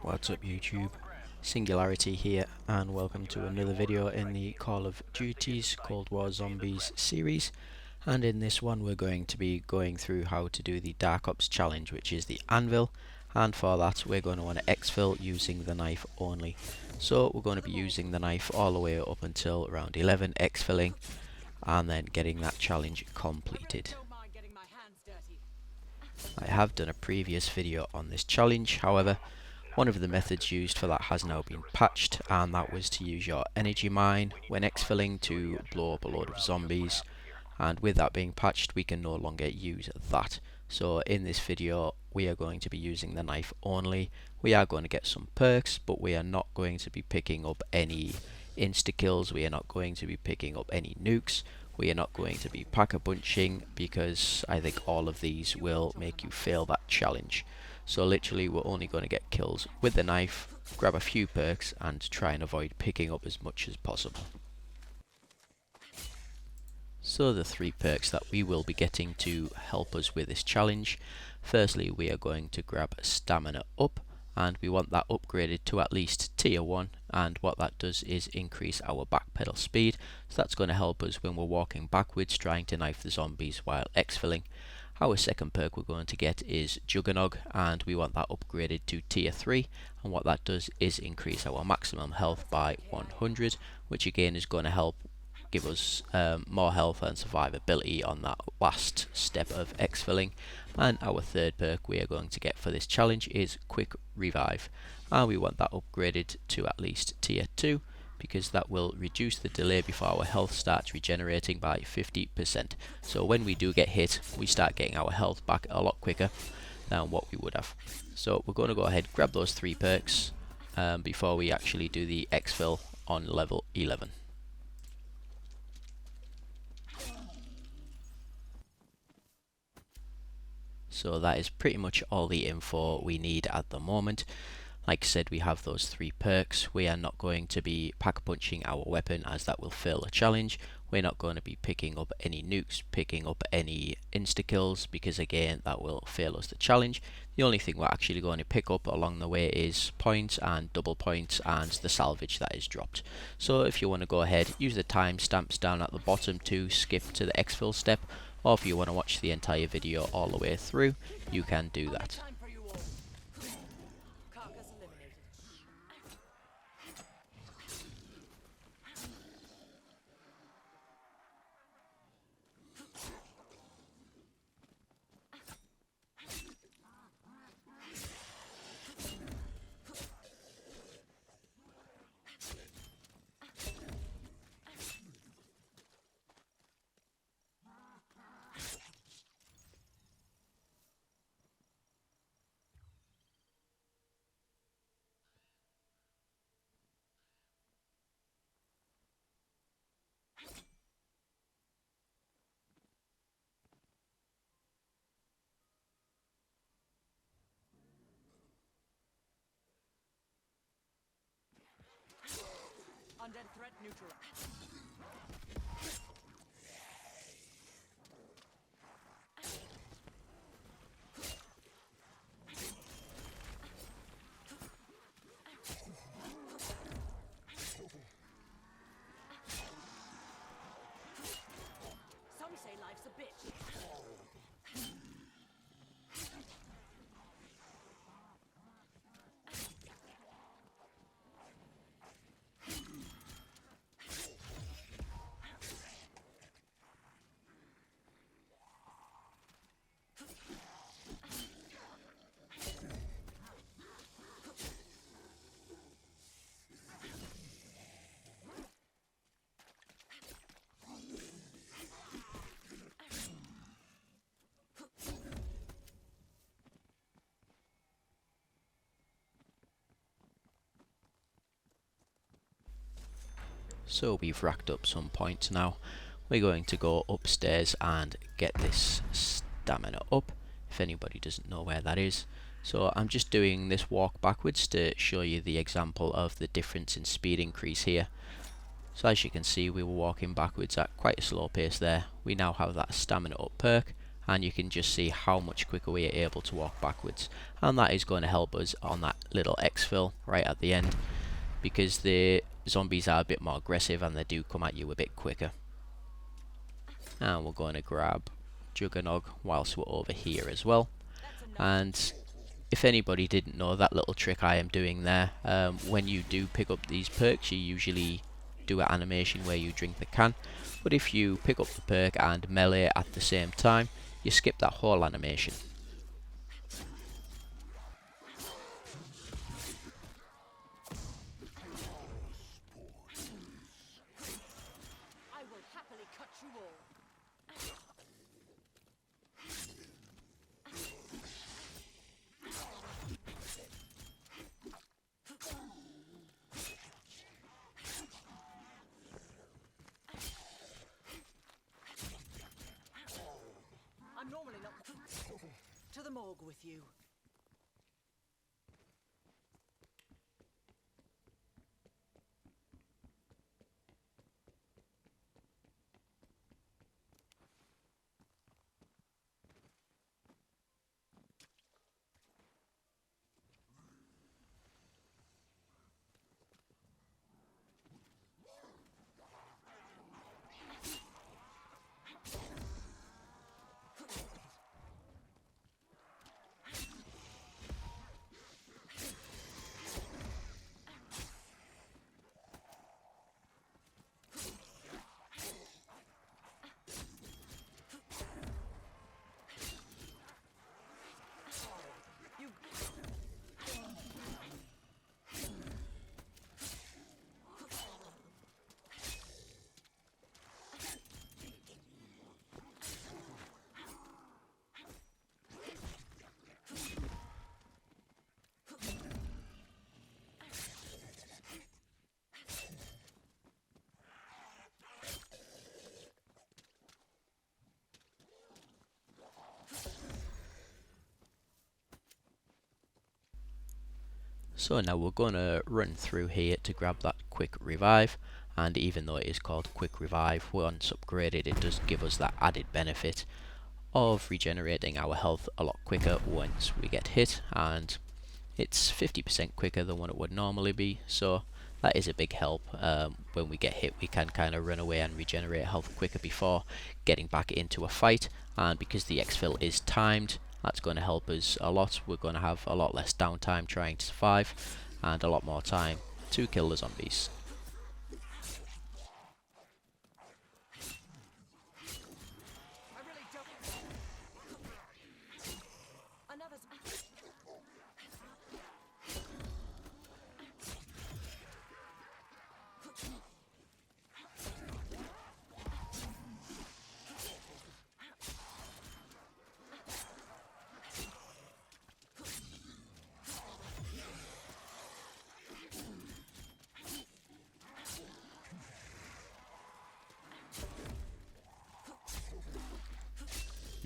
What's up YouTube? Singularity here and welcome to another video in the Call of Duty's Cold War Zombies series, and in this one we're going to be going through how to do the Dark Ops challenge, which is the Anvil, and for that we're going to want to exfil using the knife only. So we're going to be using the knife all the way up until round 11, exfilling and then getting that challenge completed. I have done a previous video on this challenge, however one of the methods used for that has now been patched, and that was to use your energy mine when exfilling to blow up a load of zombies, and with that being patched we can no longer use that. So in this video we are going to be using the knife only. We are going to get some perks, but we are not going to be picking up any insta-kills, we are not going to be picking up any nukes, we are not going to be pack-a-punching, because I think all of these will make you fail that challenge. So literally we're only going to get kills with the knife, grab a few perks and try and avoid picking up as much as possible. So the 3 perks that we will be getting to help us with this challenge: firstly we are going to grab Stamina Up, and we want that upgraded to at least tier 1, and what that does is increase our backpedal speed, so that's going to help us when we're walking backwards trying to knife the zombies while exfilling. Our second perk we're going to get is Juggernog, and we want that upgraded to tier 3, and what that does is increase our maximum health by 100, which again is going to help give us more health and survivability on that last step of exfilling. And our third perk we are going to get for this challenge is Quick Revive, and we want that upgraded to at least tier 2, because that will reduce the delay before our health starts regenerating by 50%. So when we do get hit, we start getting our health back a lot quicker than what we would have. So we're going to go ahead, grab those 3 perks before we actually do the exfil on level 11. So that is pretty much all the info we need at the moment. Like I said, we have those 3 perks. We are not going to be pack-punching our weapon, as that will fail a challenge. We're not going to be picking up any nukes, picking up any insta-kills, because again that will fail us the challenge. The only thing we're actually going to pick up along the way is points and double points and the salvage that is dropped. So if you want to go ahead, use the timestamps down at the bottom to skip to the exfil step, or if you want to watch the entire video all the way through, you can do that. Undead threat neutralized. Some say life's a bitch. So we've racked up some points now. We're going to go upstairs and get this Stamina Up, if anybody doesn't know where that is. So I'm just doing this walk backwards to show you the example of the difference in speed increase here. So as you can see, we were walking backwards at quite a slow pace there. We now have that Stamina Up perk, and you can just see how much quicker we are able to walk backwards, and that is going to help us on that little exfil right at the end, because the zombies are a bit more aggressive and they do come at you a bit quicker. And we're going to grab Juggernog whilst we're over here as well. And if anybody didn't know that little trick I am doing there, when you do pick up these perks, you usually do an animation where you drink the can, but if you pick up the perk and melee at the same time, you skip that whole animation. I will happily cut you all. I'm normally not to the morgue with you. So now we're going to run through here to grab that quick revive, and even though it is called quick revive, once upgraded it does give us that added benefit of regenerating our health a lot quicker once we get hit, and it's 50% quicker than what it would normally be, so that is a big help. When we get hit we can kind of run away and regenerate health quicker before getting back into a fight, and because the exfil is timed, that's going to help us a lot. We're going to have a lot less downtime trying to survive and a lot more time to kill the zombies. I really don't. Another's.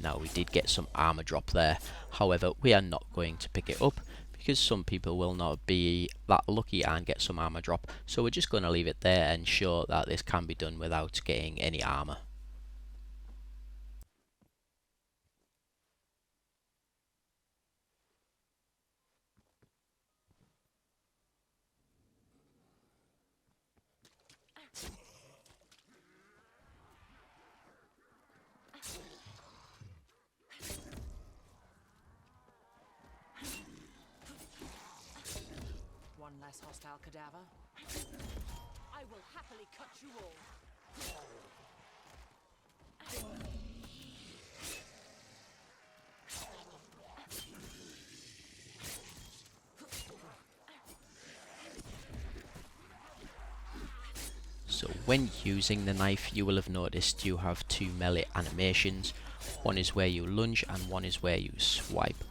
Now we did get some armor drop there, however we are not going to pick it up because some people will not be that lucky and get some armor drop, so we're just going to leave it there and show that this can be done without getting any armor. One less hostile cadaver. I will happily cut you all. So when using the knife you will have noticed you have two melee animations. One is where you lunge and one is where you swipe.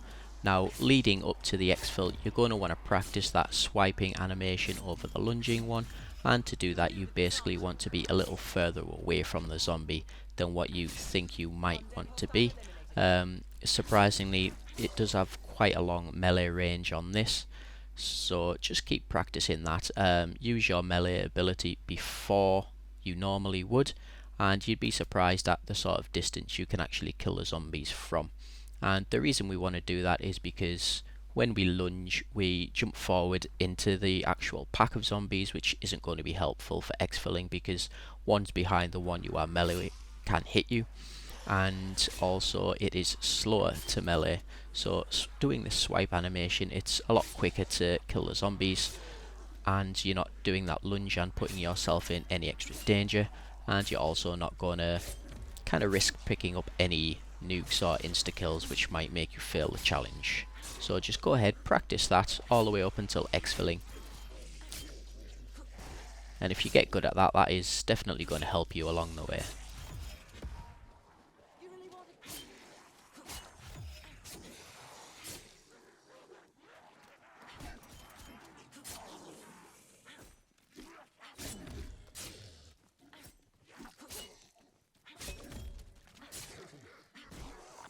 Now leading up to the exfil you're going to want to practice that swiping animation over the lunging one, and to do that you basically want to be a little further away from the zombie than what you think you might want to be. Surprisingly it does have quite a long melee range on this, so just keep practicing that. Use your melee ability before you normally would, and you'd be surprised at the sort of distance you can actually kill the zombies from. And the reason we want to do that is because when we lunge, we jump forward into the actual pack of zombies, which isn't going to be helpful for exfilling because one's behind the one you are melee can hit you, and also it is slower to melee. So doing this swipe animation, it's a lot quicker to kill the zombies, and you're not doing that lunge and putting yourself in any extra danger, and you're also not going to kind of risk picking up any nukes or insta kills which might make you fail the challenge. So just go ahead, practice that all the way up until exfilling, and if you get good at that, that is definitely going to help you along the way. You really want it?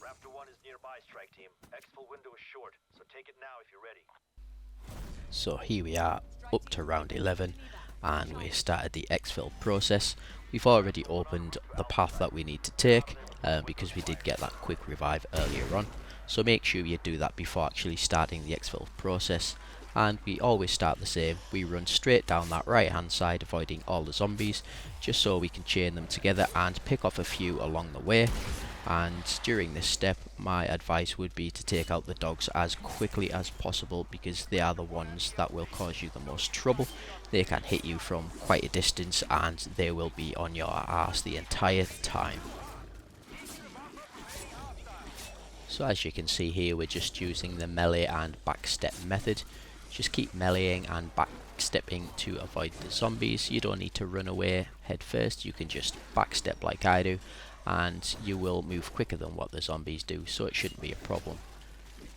Raptor 1 is nearby, strike team. Exfil window is short, so take it now if you're ready. So here we are, up to round 11, and we started the exfil process. We've already opened the path that we need to take because we did get that quick revive earlier on. So make sure you do that before actually starting the exfil process. And we always start the same. We run straight down that right hand side, avoiding all the zombies, just so we can chain them together and pick off a few along the way. And during this step, my advice would be to take out the dogs as quickly as possible because they are the ones that will cause you the most trouble. They can hit you from quite a distance and they will be on your arse the entire time. So as you can see here, we're just using the melee and backstep method. Just keep meleeing and backstepping to avoid the zombies. You don't need to run away head first, you can just backstep like I do, and you will move quicker than what the zombies do, so it shouldn't be a problem.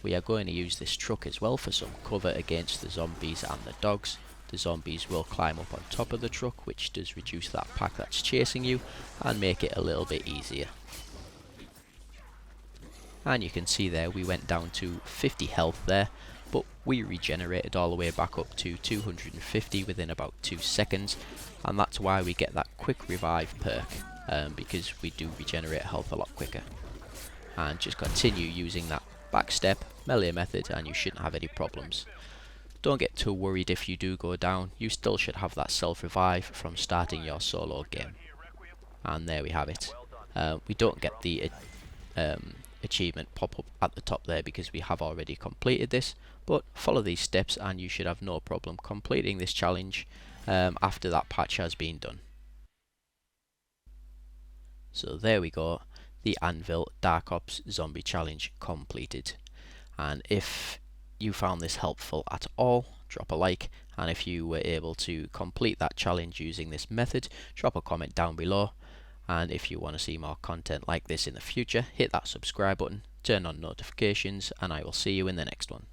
We are going to use this truck as well for some cover against the zombies and the dogs. The zombies will climb up on top of the truck, which does reduce that pack that's chasing you and make it a little bit easier. And you can see there we went down to 50 health there, but we regenerated all the way back up to 250 within about 2 seconds, and that's why we get that quick revive perk, because we do regenerate health a lot quicker. And just continue using that backstep melee method and you shouldn't have any problems. Don't get too worried if you do go down, you still should have that self revive from starting your solo game. And there we have it. We don't get the achievement pop up at the top there because we have already completed this, but follow these steps and you should have no problem completing this challenge after that patch has been done. So there we go, the Anvil Dark Ops Zombie Challenge completed. And if you found this helpful at all, drop a like, and if you were able to complete that challenge using this method, drop a comment down below. And if you want to see more content like this in the future, hit that subscribe button, turn on notifications, and I will see you in the next one.